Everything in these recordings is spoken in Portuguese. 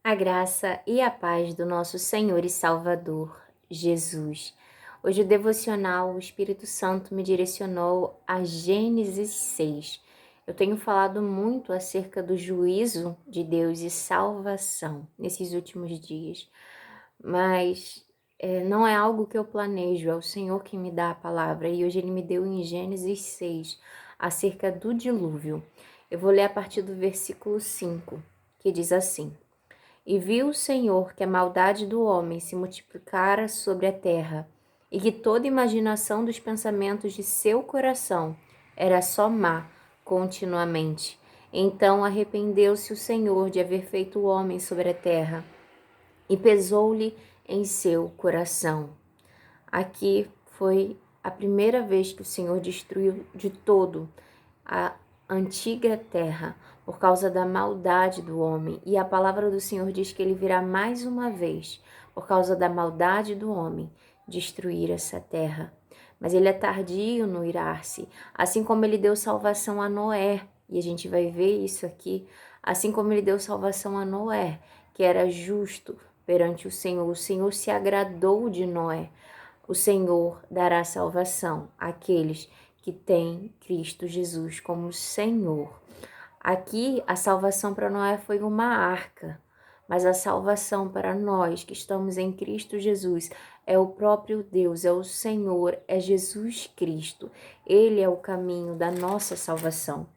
A graça e a paz do nosso Senhor e Salvador, Jesus. Hoje o devocional, o Espírito Santo me direcionou a Gênesis 6. Eu tenho falado muito acerca do juízo de Deus e salvação nesses últimos dias, mas não é algo que eu planejo, é o Senhor que me dá a palavra e hoje Ele me deu em Gênesis 6 acerca do dilúvio. Eu vou ler a partir do versículo 5, que diz assim: E viu o Senhor que a maldade do homem se multiplicara sobre a terra, e que toda imaginação dos pensamentos de seu coração era só má continuamente. Então arrependeu-se o Senhor de haver feito o homem sobre a terra, e pesou-lhe em seu coração. Aqui foi a primeira vez que o Senhor destruiu de todo a antiga terra por causa da maldade do homem. E a palavra do Senhor diz que ele virá mais uma vez por causa da maldade do homem destruir essa terra. Mas ele é tardio no irar-se, assim como ele deu salvação a Noé. E a gente vai ver isso aqui, assim como ele deu salvação a Noé, que era justo perante o Senhor se agradou de Noé. O Senhor dará salvação àqueles que têm Cristo Jesus como Senhor. Aqui, a salvação para Noé foi uma arca, mas a salvação para nós que estamos em Cristo Jesus é o próprio Deus, é o Senhor, é Jesus Cristo. Ele é o caminho da nossa salvação.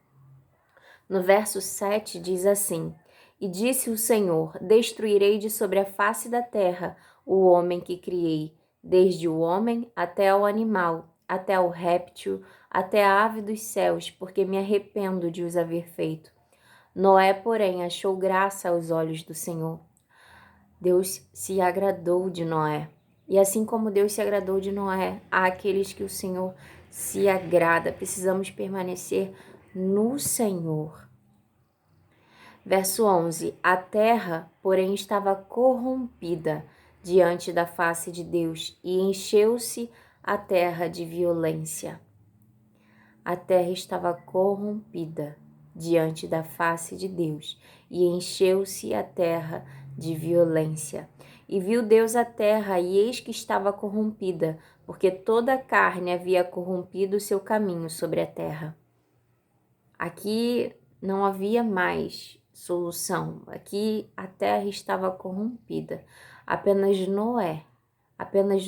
No verso 7 diz assim: E disse o Senhor: Destruirei de sobre a face da terra o homem que criei, desde o homem até o animal, até o réptil, até a ave dos céus, porque me arrependo de os haver feito. Noé, porém, achou graça aos olhos do Senhor. Deus se agradou de Noé. E assim como Deus se agradou de Noé, há aqueles que o Senhor se agrada. Precisamos permanecer no Senhor. Verso 11: A terra, porém, estava corrompida diante da face de Deus, e encheu-se a terra de violência. A terra estava corrompida diante da face de Deus, e encheu-se a terra de violência. E viu Deus a terra, e eis que estava corrompida, porque toda a carne havia corrompido o seu caminho sobre a terra. Aqui não havia mais solução. Aqui a terra estava corrompida. Apenas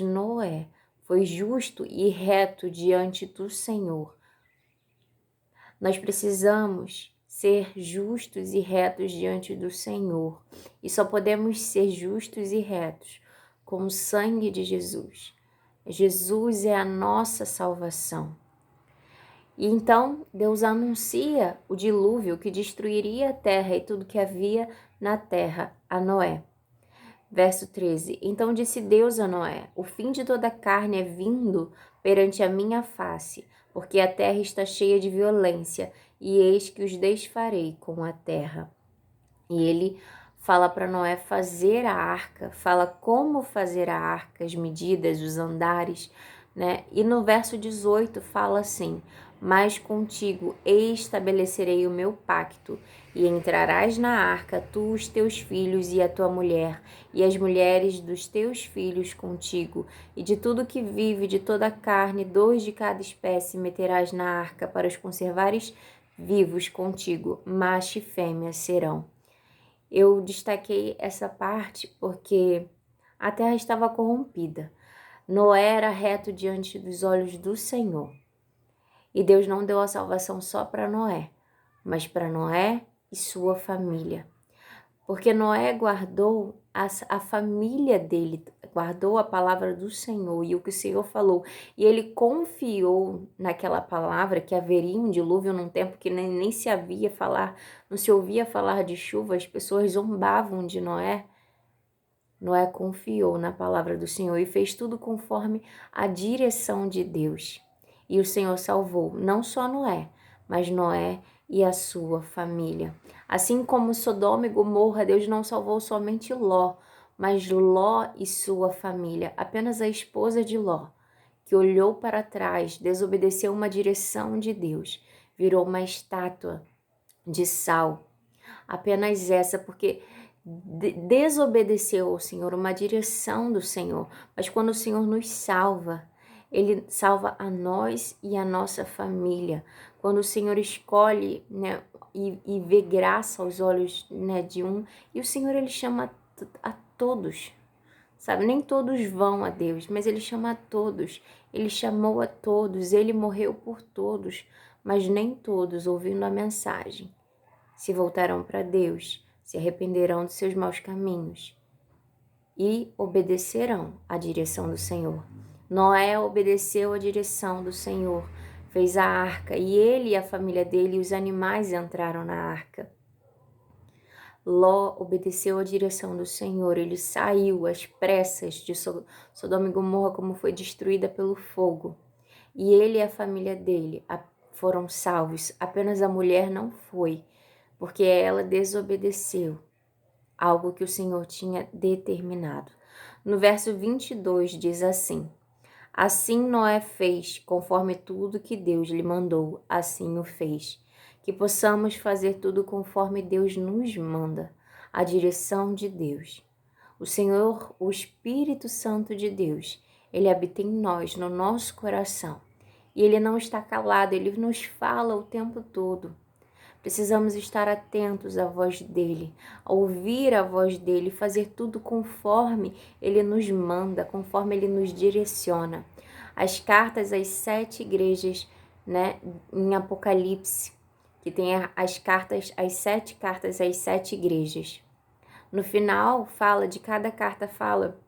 Noé foi justo e reto diante do Senhor. Nós precisamos ser justos e retos diante do Senhor. E só podemos ser justos e retos com o sangue de Jesus. Jesus é a nossa salvação. E então Deus anuncia o dilúvio que destruiria a terra e tudo que havia na terra a Noé. Verso 13: Então disse Deus a Noé: O fim de toda a carne é vindo perante a minha face, porque a terra está cheia de violência, e eis que os desfarei com a terra. E ele fala para Noé fazer a arca, fala como fazer a arca, as medidas, os andares, né? E no verso 18 fala assim: Mas contigo estabelecerei o meu pacto, e entrarás na arca, tu, os teus filhos e a tua mulher, e as mulheres dos teus filhos contigo, e de tudo que vive, de toda a carne, 2 de cada espécie meterás na arca, para os conservares vivos contigo, macho e fêmea serão. Eu destaquei essa parte porque a terra estava corrompida. Noé era reto diante dos olhos do Senhor. E Deus não deu a salvação só para Noé, mas para Noé e sua família. Porque Noé guardou a família dele, guardou a palavra do Senhor e o que o Senhor falou. E ele confiou naquela palavra que haveria um dilúvio num tempo que nem se havia falar, não se ouvia falar de chuva, as pessoas zombavam de Noé. Noé confiou na palavra do Senhor e fez tudo conforme a direção de Deus. E o Senhor salvou não só Noé, mas Noé e a sua família. Assim como Sodoma e Gomorra, Deus não salvou somente Ló, mas Ló e sua família. Apenas a esposa de Ló, que olhou para trás, desobedeceu uma direção de Deus, virou uma estátua de sal. Apenas essa, porque desobedeceu ao Senhor, uma direção do Senhor. Mas quando o Senhor nos salva, Ele salva a nós e a nossa família. Quando o Senhor escolhe, né, e vê graça aos olhos, né, de um, e o Senhor, Ele chama a todos, sabe? Nem todos vão a Deus, mas Ele chama a todos. Ele chamou a todos, Ele morreu por todos, mas nem todos, ouvindo a mensagem, se voltarão para Deus, se arrependerão dos seus maus caminhos e obedecerão à direção do Senhor. Noé obedeceu à direção do Senhor, fez a arca, e ele e a família dele e os animais entraram na arca. Ló obedeceu à direção do Senhor, ele saiu às pressas de Sodoma e Gomorra, como foi destruída pelo fogo. E ele e a família dele foram salvos, apenas a mulher não foi, porque ela desobedeceu algo que o Senhor tinha determinado. No verso 22 diz assim: Assim Noé fez, conforme tudo que Deus lhe mandou, assim o fez. Que possamos fazer tudo conforme Deus nos manda, a direção de Deus. O Senhor, o Espírito Santo de Deus, Ele habita em nós, no nosso coração. E Ele não está calado, Ele nos fala o tempo todo. Precisamos estar atentos à voz dele, a ouvir a voz dele, fazer tudo conforme ele nos manda, conforme ele nos direciona. As cartas às 7 igrejas, né, em Apocalipse, que tem as 7 cartas às 7 igrejas. No final, fala, de cada carta fala,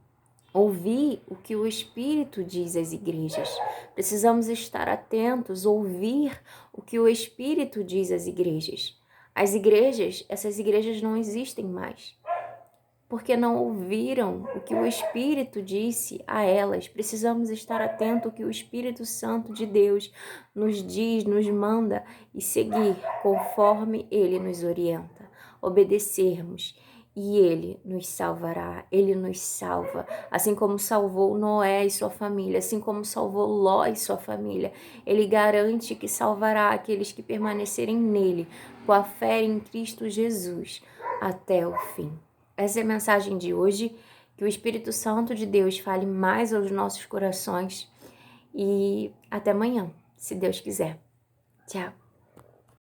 ouvir o que o Espírito diz às igrejas. Precisamos estar atentos, ouvir o que o Espírito diz às igrejas. As igrejas, essas igrejas não existem mais, porque não ouviram o que o Espírito disse a elas. Precisamos estar atentos ao que o Espírito Santo de Deus nos diz, nos manda, e seguir conforme Ele nos orienta. Obedecermos. E Ele nos salvará, Ele nos salva, assim como salvou Noé e sua família, assim como salvou Ló e sua família. Ele garante que salvará aqueles que permanecerem nele, com a fé em Cristo Jesus, até o fim. Essa é a mensagem de hoje, que o Espírito Santo de Deus fale mais aos nossos corações, e até amanhã, se Deus quiser. Tchau.